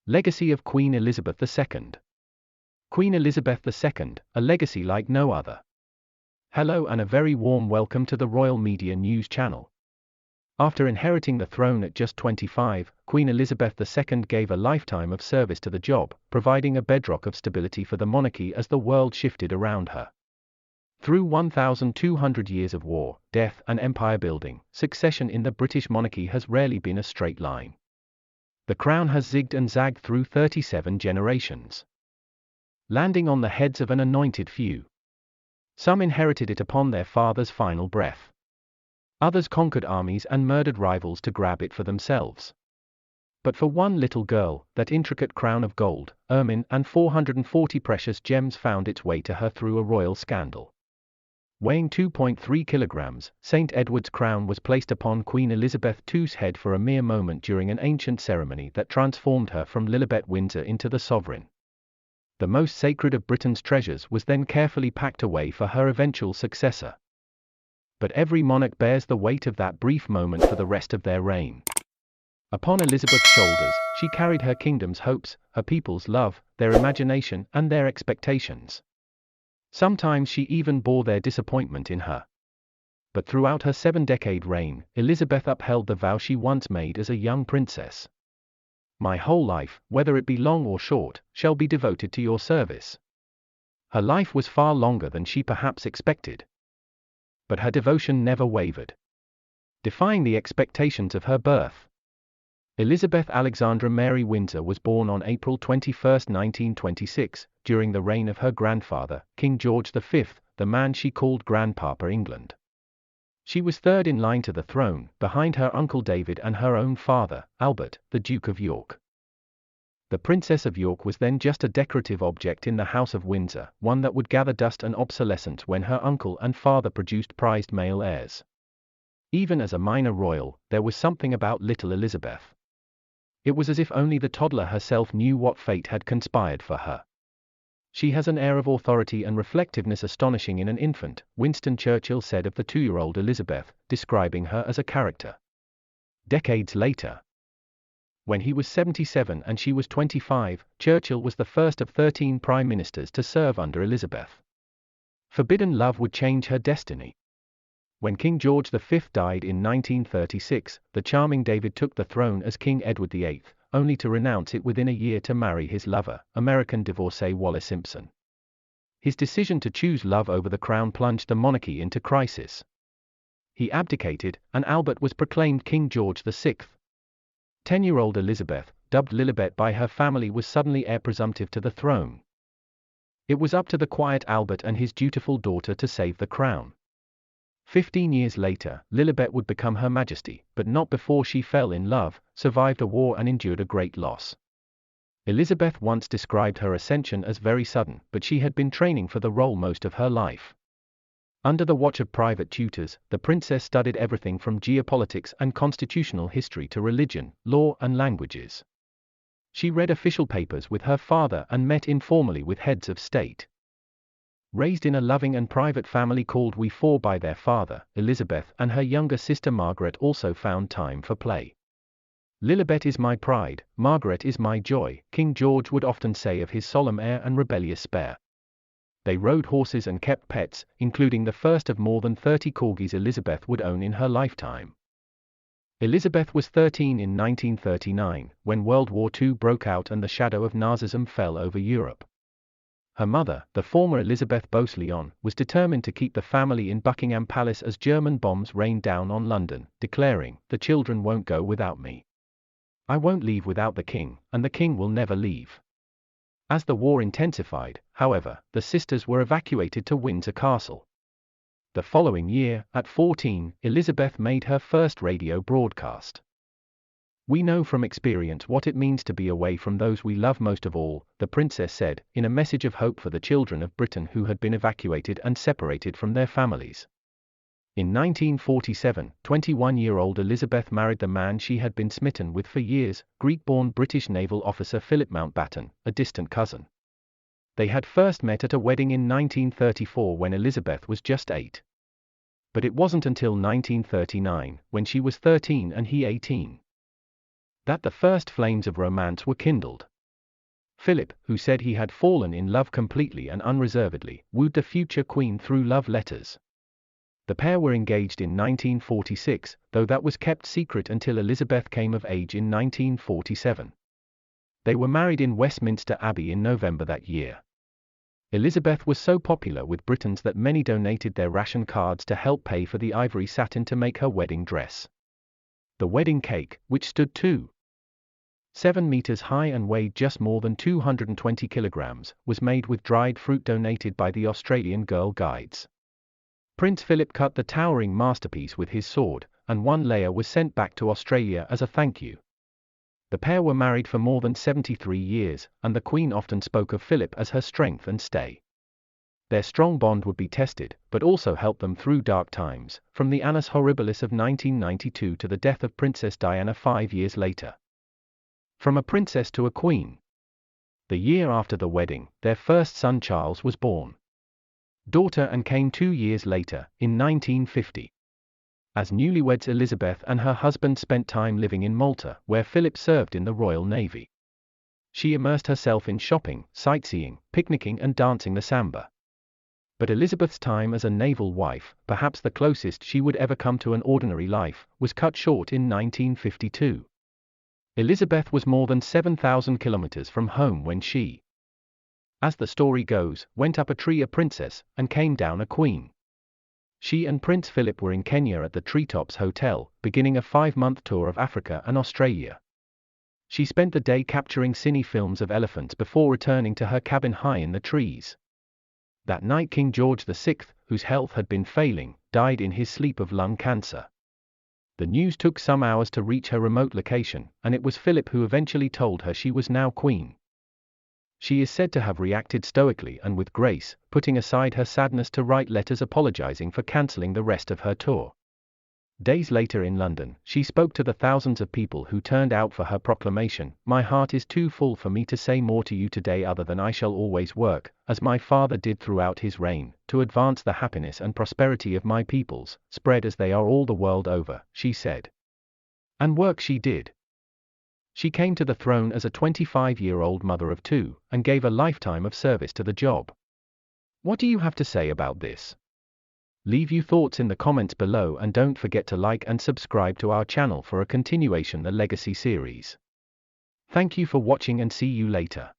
Legacy of Queen Elizabeth II. Queen Elizabeth II, a legacy like no other. Hello and a very warm welcome to the Royal Media News channel. After inheriting the throne at just 25, Queen Elizabeth II gave a lifetime of service to the job, providing a bedrock of stability for the monarchy as the world shifted around her. Through 1,200 years of war, death and empire building, succession in the British monarchy has rarely been a straight line. The crown has zigged and zagged through 37 generations, landing on the heads of an anointed few. Some inherited it upon their father's final breath. Others conquered armies and murdered rivals to grab it for themselves. But for one little girl, that intricate crown of gold, ermine and 440 precious gems found its way to her through a royal scandal. Weighing 2.3 kilograms, St. Edward's crown was placed upon Queen Elizabeth II's head for a mere moment during an ancient ceremony that transformed her from Lilibet Windsor into the sovereign. The most sacred of Britain's treasures was then carefully packed away for her eventual successor. But every monarch bears the weight of that brief moment for the rest of their reign. Upon Elizabeth's shoulders, she carried her kingdom's hopes, her people's love, their imagination and their expectations. Sometimes she even bore their disappointment in her. But throughout her 7-decade reign, Elizabeth upheld the vow she once made as a young princess. My whole life, whether it be long or short, shall be devoted to your service. Her life was far longer than she perhaps expected. But her devotion never wavered, defying the expectations of her birth. Elizabeth Alexandra Mary Windsor was born on April 21, 1926, during the reign of her grandfather, King George V, the man she called Grandpapa England. She was third in line to the throne, behind her uncle David and her own father, Albert, the Duke of York. The Princess of York was then just a decorative object in the House of Windsor, one that would gather dust and obsolescence when her uncle and father produced prized male heirs. Even as a minor royal, there was something about little Elizabeth. It was as if only the toddler herself knew what fate had conspired for her. She has an air of authority and reflectiveness astonishing in an infant, Winston Churchill said of the 2-year-old Elizabeth, describing her as a character. Decades later, when he was 77 and she was 25, Churchill was the first of 13 prime ministers to serve under Elizabeth. Forbidden love would change her destiny. When King George V died in 1936, the charming David took the throne as King Edward VIII, only to renounce it within a year to marry his lover, American divorcee Wallis Simpson. His decision to choose love over the crown plunged the monarchy into crisis. He abdicated, and Albert was proclaimed King George VI. 10-year-old Elizabeth, dubbed Lilibet by her family, was suddenly heir presumptive to the throne. It was up to the quiet Albert and his dutiful daughter to save the crown. 15 years later, Lilibet would become Her Majesty, but not before she fell in love, survived a war and endured a great loss. Elizabeth once described her ascension as very sudden, but she had been training for the role most of her life. Under the watch of private tutors, the princess studied everything from geopolitics and constitutional history to religion, law and languages. She read official papers with her father and met informally with heads of state. Raised in a loving and private family called We Four by their father, Elizabeth and her younger sister Margaret also found time for play. Lilibet is my pride, Margaret is my joy, King George would often say of his solemn heir and rebellious spare. They rode horses and kept pets, including the first of more than 30 corgis Elizabeth would own in her lifetime. Elizabeth was 13 in 1939, when World War II broke out and the shadow of Nazism fell over Europe. Her mother, the former Elisabeth Bosleon, was determined to keep the family in Buckingham Palace as German bombs rained down on London, declaring, "The children won't go without me. I won't leave without the king, and the king will never leave." As the war intensified, however, the sisters were evacuated to Windsor Castle. The following year, at 14, Elizabeth made her first radio broadcast. "We know from experience what it means to be away from those we love most of all," the princess said, in a message of hope for the children of Britain who had been evacuated and separated from their families. In 1947, 21-year-old Elizabeth married the man she had been smitten with for years, Greek-born British naval officer Philip Mountbatten, a distant cousin. They had first met at a wedding in 1934 when Elizabeth was just 8. But it wasn't until 1939, when she was 13 and he 18, that the first flames of romance were kindled. Philip, who said he had fallen in love completely and unreservedly, wooed the future queen through love letters. The pair were engaged in 1946, though that was kept secret until Elizabeth came of age in 1947. They were married in Westminster Abbey in November that year. Elizabeth was so popular with Britons that many donated their ration cards to help pay for the ivory satin to make her wedding dress. The wedding cake, which stood 2.7 meters high and weighed just more than 220 kilograms, was made with dried fruit donated by the Australian Girl Guides. Prince Philip cut the towering masterpiece with his sword, and one layer was sent back to Australia as a thank you. The pair were married for more than 73 years, and the Queen often spoke of Philip as her strength and stay. Their strong bond would be tested, but also help them through dark times, from the Annus Horribilis of 1992 to the death of Princess Diana 5 years later. From a princess to a queen. The year after the wedding, their first son Charles was born. Daughter Anne came 2 years later, in 1950. As newlyweds, Elizabeth and her husband spent time living in Malta, where Philip served in the Royal Navy. She immersed herself in shopping, sightseeing, picnicking and dancing the samba. But Elizabeth's time as a naval wife, perhaps the closest she would ever come to an ordinary life, was cut short in 1952. Elizabeth was more than 7,000 kilometers from home when she, as the story goes, went up a tree a princess, and came down a queen. She and Prince Philip were in Kenya at the Treetops Hotel, beginning a 5-month tour of Africa and Australia. She spent the day capturing cine films of elephants before returning to her cabin high in the trees. That night King George VI, whose health had been failing, died in his sleep of lung cancer. The news took some hours to reach her remote location, and it was Philip who eventually told her she was now queen. She is said to have reacted stoically and with grace, putting aside her sadness to write letters apologizing for cancelling the rest of her tour. Days later in London, she spoke to the thousands of people who turned out for her proclamation. "My heart is too full for me to say more to you today other than I shall always work, as my father did throughout his reign, to advance the happiness and prosperity of my peoples, spread as they are all the world over," she said. And work she did. She came to the throne as a 25-year-old mother of 2, and gave a lifetime of service to the job. What do you have to say about this? Leave your thoughts in the comments below and don't forget to like and subscribe to our channel for a continuation of the Legacy series. Thank you for watching and see you later.